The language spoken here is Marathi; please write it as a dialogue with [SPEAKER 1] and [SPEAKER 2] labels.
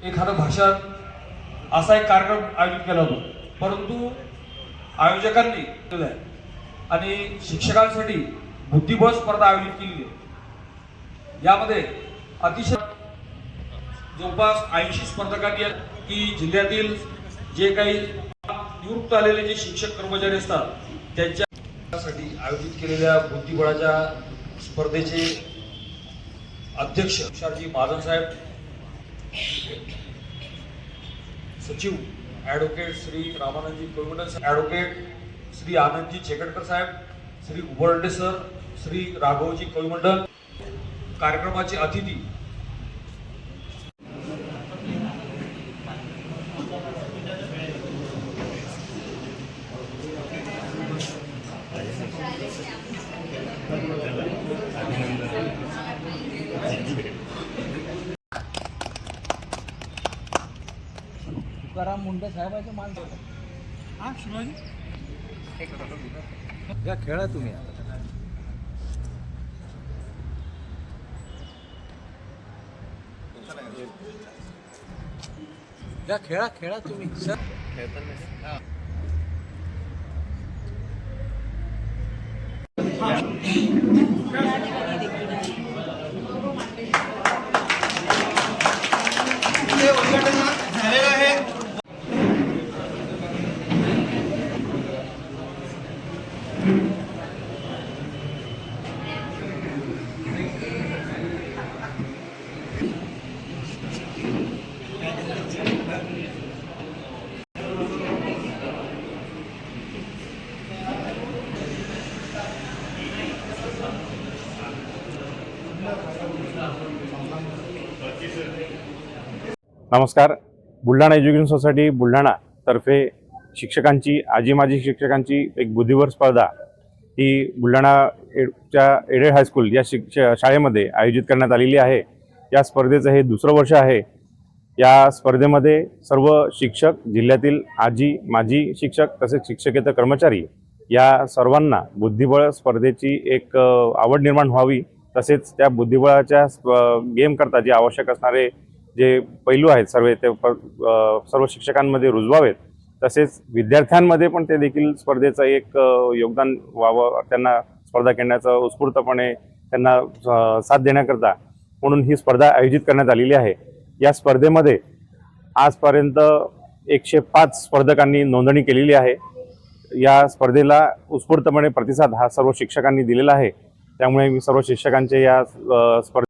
[SPEAKER 1] एखादं भाषण असा एक कार्यक्रम आयोजित केला होता, परंतु आयोजकांनी केला आणि शिक्षकांसाठी बुद्धिबळ स्पर्धा आयोजित केली आहे। यामध्ये अतिशय जवळपास 80 स्पर्धकांनी की जिल्ह्यातील जे काही निवृत्त आलेले जे शिक्षक कर्मचारी असतात त्यांच्यासाठी आयोजित केलेल्या बुद्धिबळाच्या स्पर्धेचे अध्यक्ष तुषारजी महाजन साहेब, सचिव ॲडव्होकेट श्री रामानंदजी कोळवंडे साहेब, ॲडव्होकेट श्री आनंदजी चेकटकर साहेब, श्री उबरडे सर, श्री राघवजी कोळवंडे, कार्यक्रमाचे अतिथी
[SPEAKER 2] तुकाराम मुंडे साहेबांचे माणसं हा शिवाजी या खेळा तुम्ही या खेळा खेळा तुम्ही सर खेळताना
[SPEAKER 3] झालेला आहे।
[SPEAKER 4] नमस्कार। बुलढाणा एज्युकेशन सोसायटी बुलढाणा तर्फे शिक्षकांची आजी माजी शिक्षकांची एक बुद्धिबळ स्पर्धा ही बुलढाणाच्या एडेड हायस्कूल या शाळेमध्ये आयोजित करण्यात आलेली आहे। या स्पर्धेचं हे दुसरं वर्ष आहे। या स्पर्धेमध्ये सर्व शिक्षक, जिल्ह्यातील आजी माजी शिक्षक तसेच शिक्षकेतर कर्मचारी या सर्वांना बुद्धिबळ स्पर्धेची एक आवड निर्माण व्हावी, तसेच त्या बुद्धिबळाच्या गेम करता जे आवश्यक असणारे जे पैलू आहेत सर्व शिक्षकांमध्ये रुजवावेत, तसेच विद्यार्थ्यांमध्ये पण ते देखील स्पर्धेचं एक योगदान व्हावं, त्यांना स्पर्धा खेळण्याचं उत्स्फूर्तपणे त्यांना साथ देण्याकरता म्हणून ही स्पर्धा आयोजित करण्यात आलेली आहे। या स्पर्धेमध्ये आजपर्यंत 105 स्पर्धकांनी नोंदणी केलेली आहे। या स्पर्धेला उत्स्फूर्तपणे प्रतिसाद हा सर्व शिक्षकांनी दिलेला आहे। त्यामुळे मी सर्व शिक्षकांचे या स्पर्धे